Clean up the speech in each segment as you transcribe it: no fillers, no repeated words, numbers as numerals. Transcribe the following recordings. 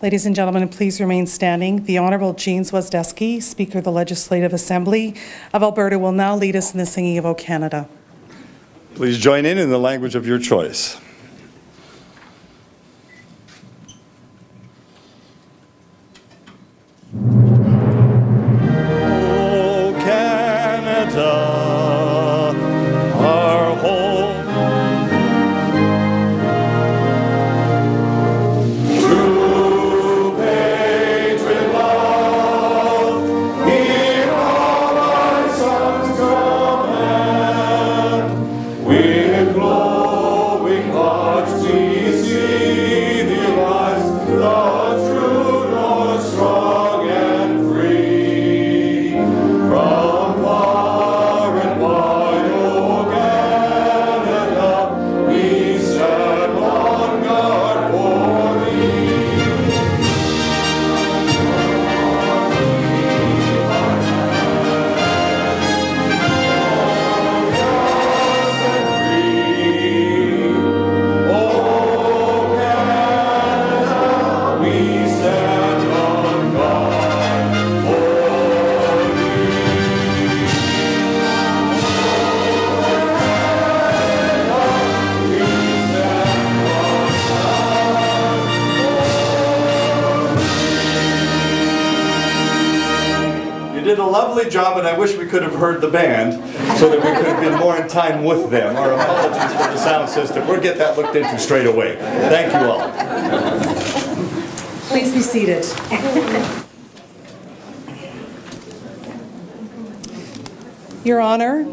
Ladies and gentlemen, please remain standing. The Honourable Jean Swasdeski, Speaker of the Legislative Assembly of Alberta, will now lead us in the singing of O Canada. Please join in the language of your choice. O Canada, our home. True patriot love, hear all our sons command. With glowing hearts we see thee rise, the true North strong and free. From far and wide, O Canada, we stand on guard for thee. You did a lovely job, and I wish we could have heard the band so that we could have been more in time with them. Our apologies for the sound system. We'll get that looked into straight away. Thank you all. Please be seated. Your Honour,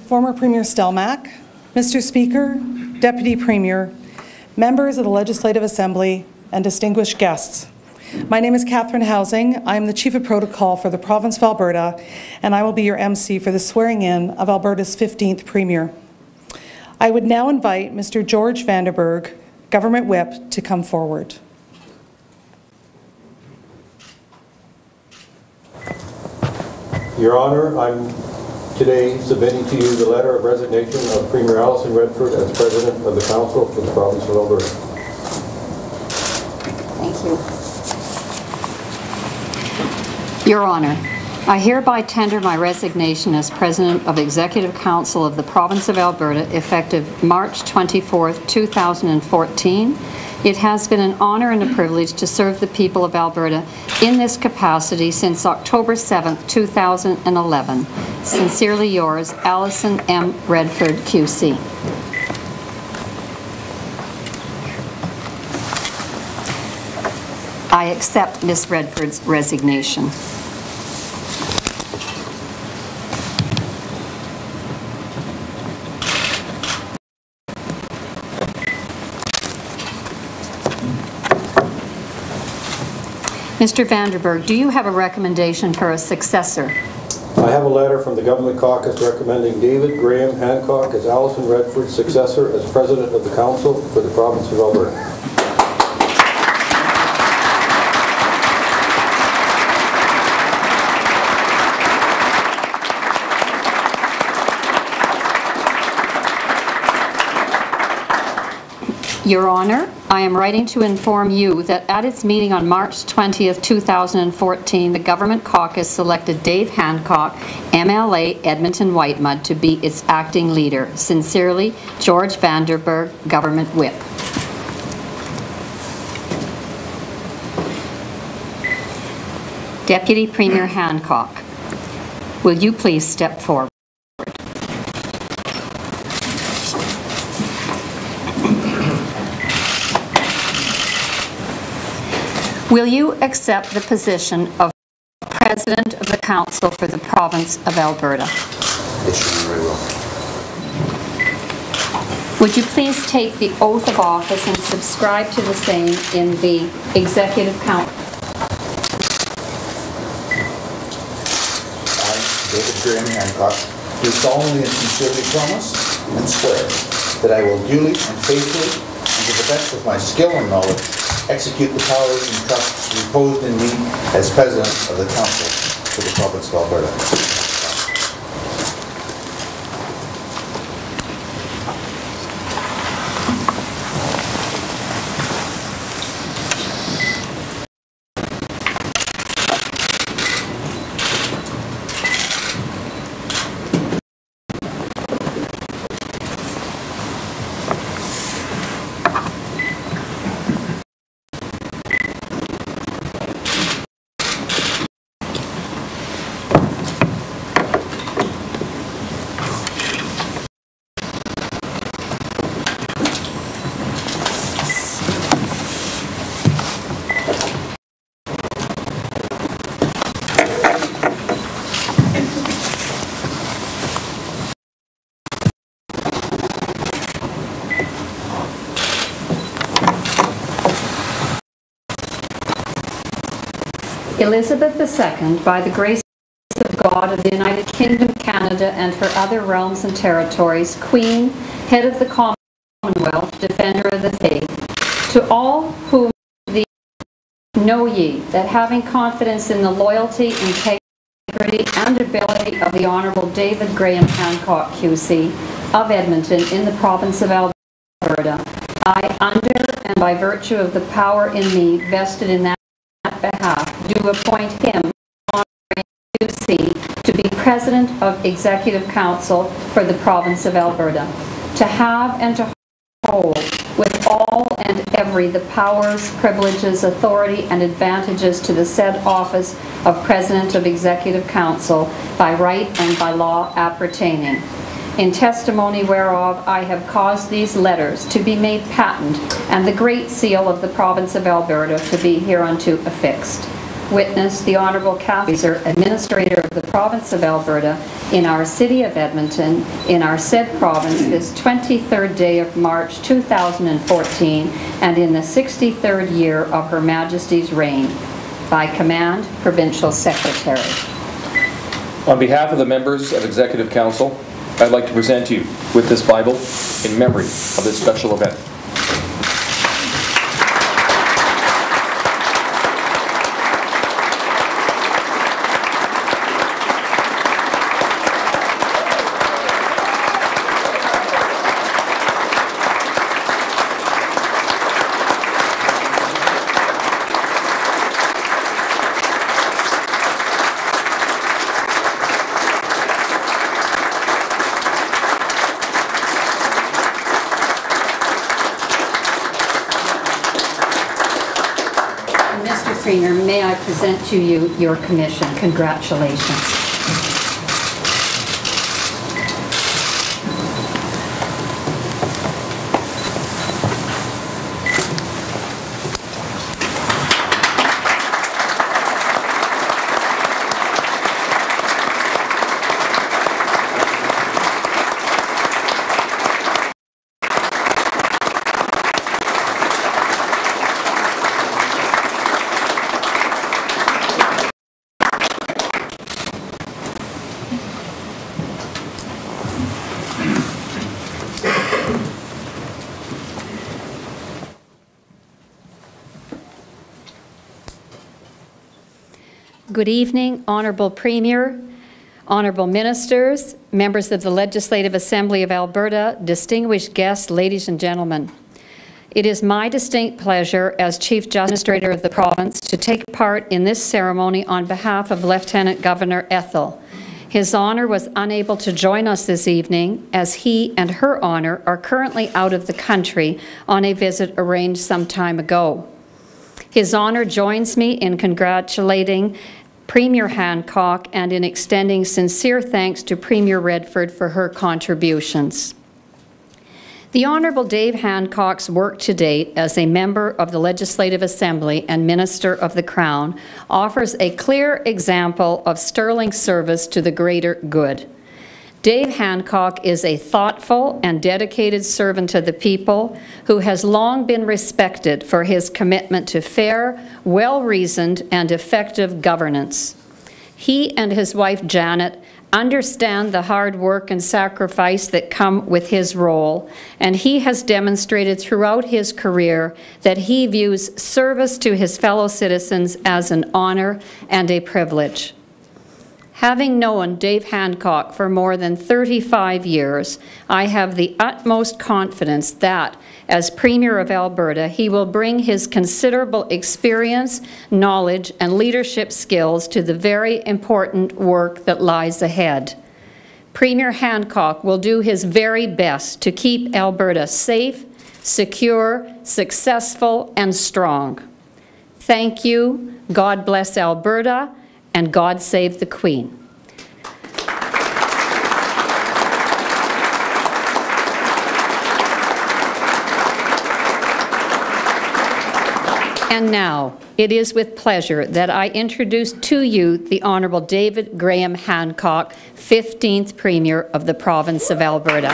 former Premier Stelmach, Mr. Speaker, Deputy Premier, members of the Legislative Assembly, and distinguished guests. My name is Catherine Housing. I am the Chief of Protocol for the Province of Alberta, and I will be your MC for the swearing-in of Alberta's 15th Premier. I would now invite Mr. George Vanderberg, Government Whip, to come forward. Your Honour, I'm today submitting to you the letter of resignation of Premier Alison Redford as President of the Council for the Province of Alberta. Thank you. Your Honour, I hereby tender my resignation as President of Executive Council of the Province of Alberta effective March 24, 2014. It has been an honour and a privilege to serve the people of Alberta in this capacity since October 7, 2011. Sincerely yours, Alison M. Redford, QC. I accept Ms. Redford's resignation. Mr. Vanderberg, do you have a recommendation for a successor? I have a letter from the Government Caucus recommending David Graham Hancock as Alison Redford's successor as President of the Council for the Province of Alberta. Your Honour, I am writing to inform you that at its meeting on March 20th, 2014, the Government Caucus selected Dave Hancock, MLA Edmonton Whitemud, to be its acting leader. Sincerely, George Vanderberg, Government Whip. Deputy Premier Hancock, will you please step forward? Will you accept the position of President of the Council for the Province of Alberta? Yes, very well. Would you please take the oath of office and subscribe to the same in the Executive Council? I, David Graham Hancock, do solemnly and sincerely promise and swear that I will duly and faithfully, and to the best of my skill and knowledge, execute the powers and trusts reposed in me as President of the Council for the Province of Alberta. Elizabeth II, by the grace of God of the United Kingdom, Canada, and her other realms and territories, Queen, Head of the Commonwealth, Defender of the Faith, to all whom the know ye, that having confidence in the loyalty, integrity, and ability of the Honourable David Graham Hancock, QC, of Edmonton, in the province of Alberta, I, under and by virtue of the power in me vested in that behalf, do appoint him, QC, to be President of Executive Council for the province of Alberta, to have and to hold with all and every the powers, privileges, authority, and advantages to the said office of President of Executive Council by right and by law appertaining. In testimony whereof I have caused these letters to be made patent and the great seal of the province of Alberta to be hereunto affixed. Witness the Honourable Catherine, Administrator of the province of Alberta, in our city of Edmonton, in our said province, this 23rd day of March 2014, and in the 63rd year of Her Majesty's reign. By command, Provincial Secretary. On behalf of the members of Executive Council, I'd like to present you with this Bible in memory of this special event. Premier, may I present to you your commission. Congratulations. Good evening, Honourable Premier, Honourable Ministers, members of the Legislative Assembly of Alberta, distinguished guests, ladies and gentlemen. It is my distinct pleasure as Chief Administrator of the province to take part in this ceremony on behalf of Lieutenant Governor Ethel. His Honour was unable to join us this evening as he and Her Honour are currently out of the country on a visit arranged some time ago. His Honour joins me in congratulating Premier Hancock and in extending sincere thanks to Premier Redford for her contributions. The Honourable Dave Hancock's work to date as a member of the Legislative Assembly and Minister of the Crown offers a clear example of sterling service to the greater good. Dave Hancock is a thoughtful and dedicated servant to the people who has long been respected for his commitment to fair, well-reasoned, and effective governance. He and his wife Janet understand the hard work and sacrifice that come with his role, and he has demonstrated throughout his career that he views service to his fellow citizens as an honor and a privilege. Having known Dave Hancock for more than 35 years, I have the utmost confidence that, as Premier of Alberta, he will bring his considerable experience, knowledge, and leadership skills to the very important work that lies ahead. Premier Hancock will do his very best to keep Alberta safe, secure, successful, and strong. Thank you. God bless Alberta. And God save the Queen. And now, it is with pleasure that I introduce to you the Honourable David Graham Hancock, 15th Premier of the Province of Alberta.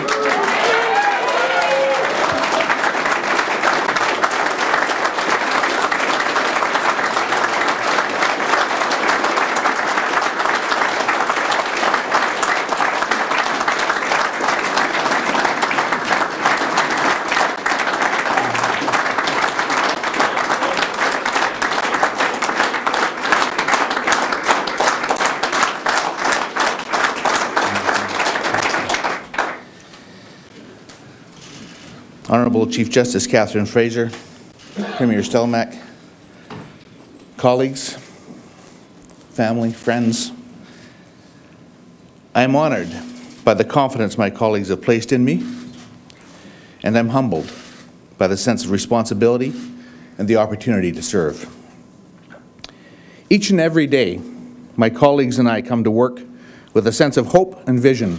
Honorable Chief Justice Catherine Fraser, Premier Stelmach, colleagues, family, friends, I am honored by the confidence my colleagues have placed in me, and I'm humbled by the sense of responsibility and the opportunity to serve. Each and every day, my colleagues and I come to work with a sense of hope and vision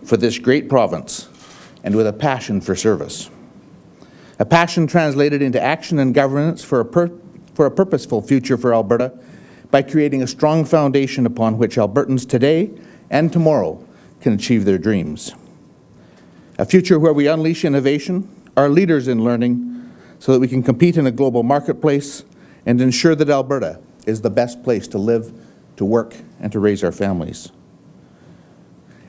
for this great province and with a passion for service. A passion translated into action and governance for a purposeful future for Alberta by creating a strong foundation upon which Albertans today and tomorrow can achieve their dreams. A future where we unleash innovation, are leaders in learning, so that we can compete in a global marketplace and ensure that Alberta is the best place to live, to work, and to raise our families.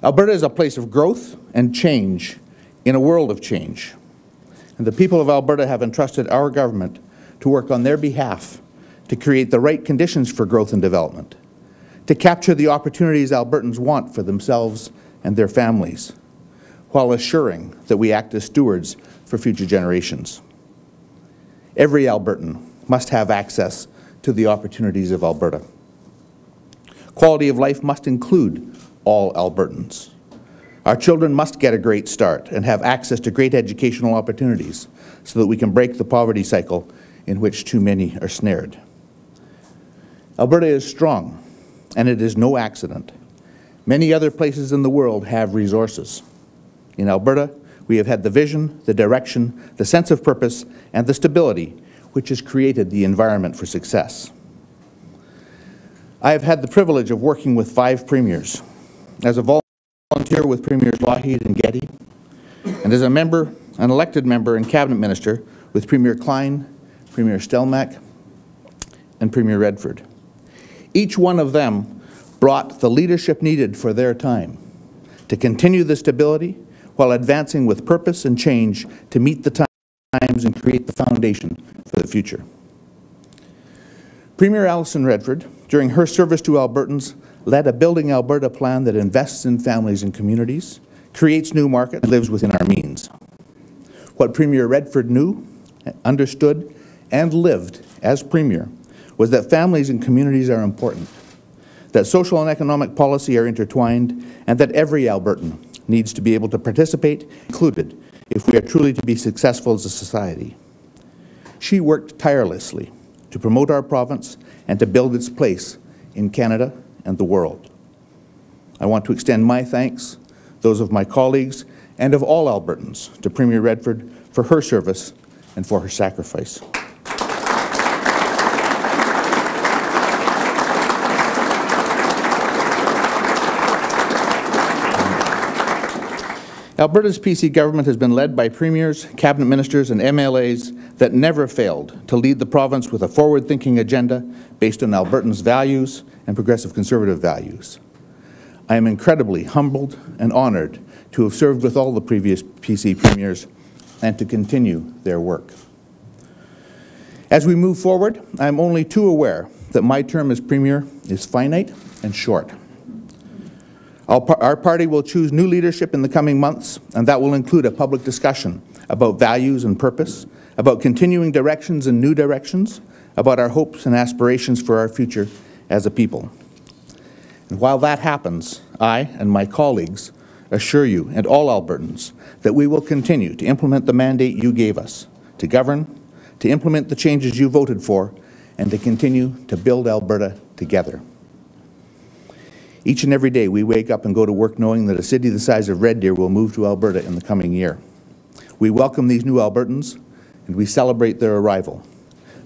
Alberta is a place of growth and change in a world of change. And the people of Alberta have entrusted our government to work on their behalf to create the right conditions for growth and development, to capture the opportunities Albertans want for themselves and their families, while assuring that we act as stewards for future generations. Every Albertan must have access to the opportunities of Alberta. Quality of life must include all Albertans. Our children must get a great start and have access to great educational opportunities so that we can break the poverty cycle in which too many are snared. Alberta is strong, and it is no accident. Many other places in the world have resources. In Alberta, we have had the vision, the direction, the sense of purpose, and the stability which has created the environment for success. I have had the privilege of working with 5 premiers, as a volunteer with Premiers Lougheed and Getty, and as a member, an elected member and cabinet minister with Premier Klein, Premier Stelmach, and Premier Redford. Each one of them brought the leadership needed for their time to continue the stability while advancing with purpose and change to meet the times and create the foundation for the future. Premier Alison Redford, during her service to Albertans, led a Building Alberta plan that invests in families and communities, creates new markets, and lives within our means. What Premier Redford knew, understood, and lived as Premier was that families and communities are important, that social and economic policy are intertwined, and that every Albertan needs to be able to participate, included, if we are truly to be successful as a society. She worked tirelessly to promote our province and to build its place in Canada and the world. I want to extend my thanks, those of my colleagues, and of all Albertans to Premier Redford for her service and for her sacrifice. Alberta's PC government has been led by premiers, cabinet ministers, and MLAs that never failed to lead the province with a forward-thinking agenda based on Albertans' values and progressive conservative values. I am incredibly humbled and honored to have served with all the previous PC premiers and to continue their work. As we move forward, I am only too aware that my term as premier is finite and short. Our party will choose new leadership in the coming months, and that will include a public discussion about values and purpose, about continuing directions and new directions, about our hopes and aspirations for our future as a people. And while that happens, I and my colleagues assure you and all Albertans that we will continue to implement the mandate you gave us, to govern, to implement the changes you voted for, and to continue to build Alberta together. Each and every day we wake up and go to work knowing that a city the size of Red Deer will move to Alberta in the coming year. We welcome these new Albertans and we celebrate their arrival,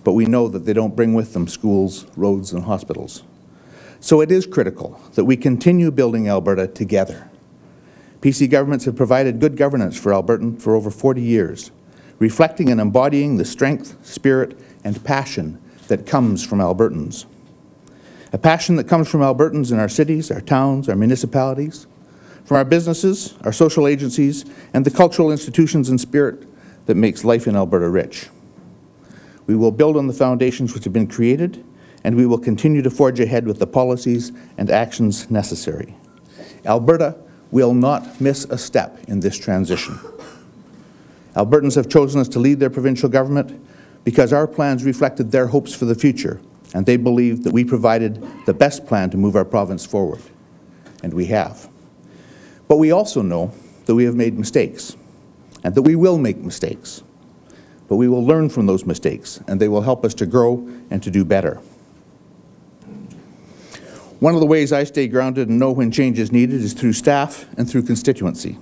but we know that they don't bring with them schools, roads, and hospitals. So it is critical that we continue building Alberta together. PC governments have provided good governance for Albertan for over 40 years, reflecting and embodying the strength, spirit, and passion that comes from Albertans. A passion that comes from Albertans in our cities, our towns, our municipalities, from our businesses, our social agencies, and the cultural institutions and spirit that makes life in Alberta rich. We will build on the foundations which have been created, and we will continue to forge ahead with the policies and actions necessary. Alberta will not miss a step in this transition. Albertans have chosen us to lead their provincial government because our plans reflected their hopes for the future, and they believed that we provided the best plan to move our province forward. And we have. But we also know that we have made mistakes, and that we will make mistakes. But we will learn from those mistakes, and they will help us to grow and to do better. One of the ways I stay grounded and know when change is needed is through staff and through constituency.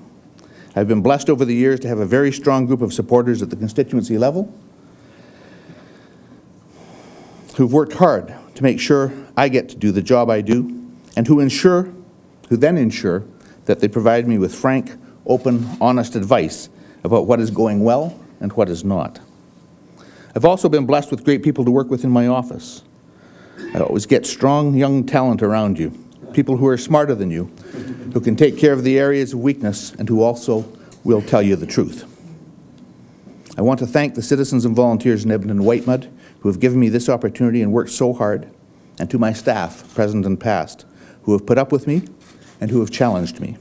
I've been blessed over the years to have a very strong group of supporters at the constituency level who've worked hard to make sure I get to do the job I do, and who then ensure that they provide me with frank, open, honest advice about what is going well and what is not. I've also been blessed with great people to work with in my office. I always get strong, young talent around you, people who are smarter than you, who can take care of the areas of weakness, and who also will tell you the truth. I want to thank the citizens and volunteers in Edmonton and Whitemud who have given me this opportunity and worked so hard, and to my staff, present and past, who have put up with me and who have challenged me.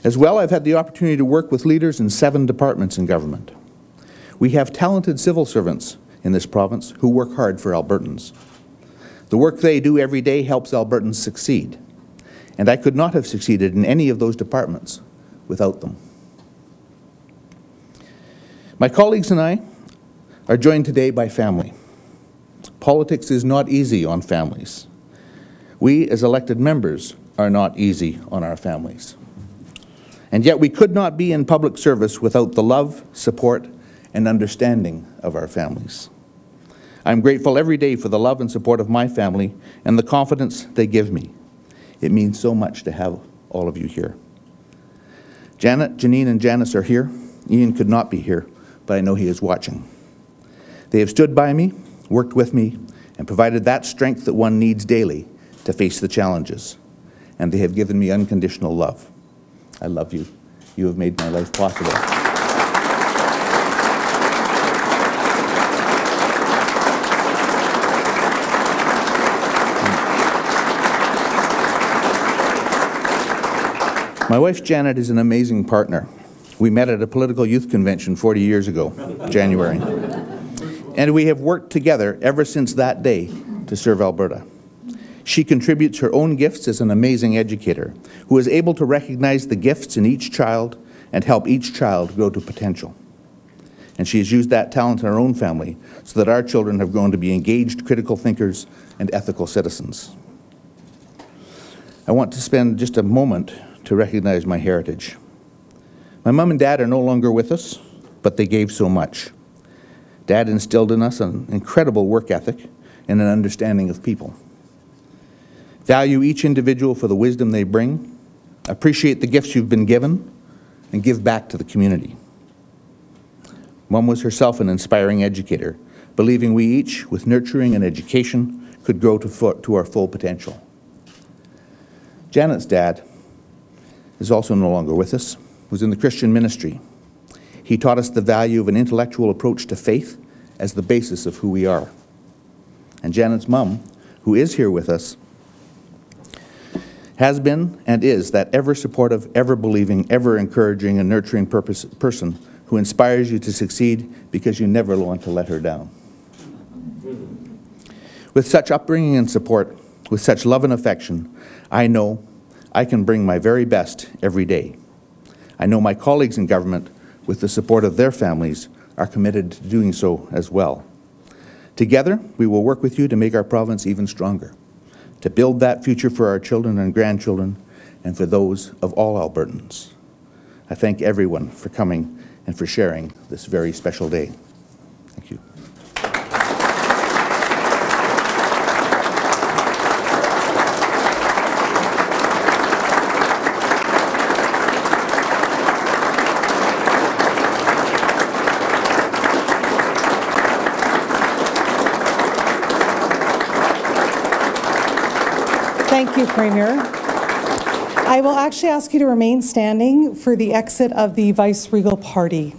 As well, I've had the opportunity to work with leaders in 7 departments in government. We have talented civil servants in this province who work hard for Albertans. The work they do every day helps Albertans succeed, and I could not have succeeded in any of those departments without them. My colleagues and I are joined today by family. Politics is not easy on families. We, as elected members, are not easy on our families. And yet we could not be in public service without the love, support, and understanding of our families. I'm grateful every day for the love and support of my family and the confidence they give me. It means so much to have all of you here. Janet, Janine, and Janice are here. Ian could not be here, but I know he is watching. They have stood by me, worked with me, and provided that strength that one needs daily to face the challenges. And they have given me unconditional love. I love you. You have made my life possible. My wife Janet is an amazing partner. We met at a political youth convention 40 years ago, January. And we have worked together ever since that day to serve Alberta. She contributes her own gifts as an amazing educator who is able to recognize the gifts in each child and help each child grow to potential. And she has used that talent in our own family so that our children have grown to be engaged, critical thinkers and ethical citizens. I want to spend just a moment to recognize my heritage. My mom and dad are no longer with us, but they gave so much. Dad instilled in us an incredible work ethic and an understanding of people. Value each individual for the wisdom they bring, appreciate the gifts you've been given, and give back to the community. Mom was herself an inspiring educator, believing we each, with nurturing and education, could grow to our full potential. Janet's dad is also no longer with us, was in the Christian ministry. He taught us the value of an intellectual approach to faith as the basis of who we are. And Janet's mom, who is here with us, has been and is that ever supportive, ever believing, ever encouraging and nurturing person who inspires you to succeed because you never want to let her down. With such upbringing and support, with such love and affection, I know I can bring my very best every day. I know my colleagues in government, with the support of their families, are committed to doing so as well. Together, we will work with you to make our province even stronger, to build that future for our children and grandchildren, and for those of all Albertans. I thank everyone for coming and for sharing this very special day. Thank you. Thank you, Premier. I will actually ask you to remain standing for the exit of the vice-regal party.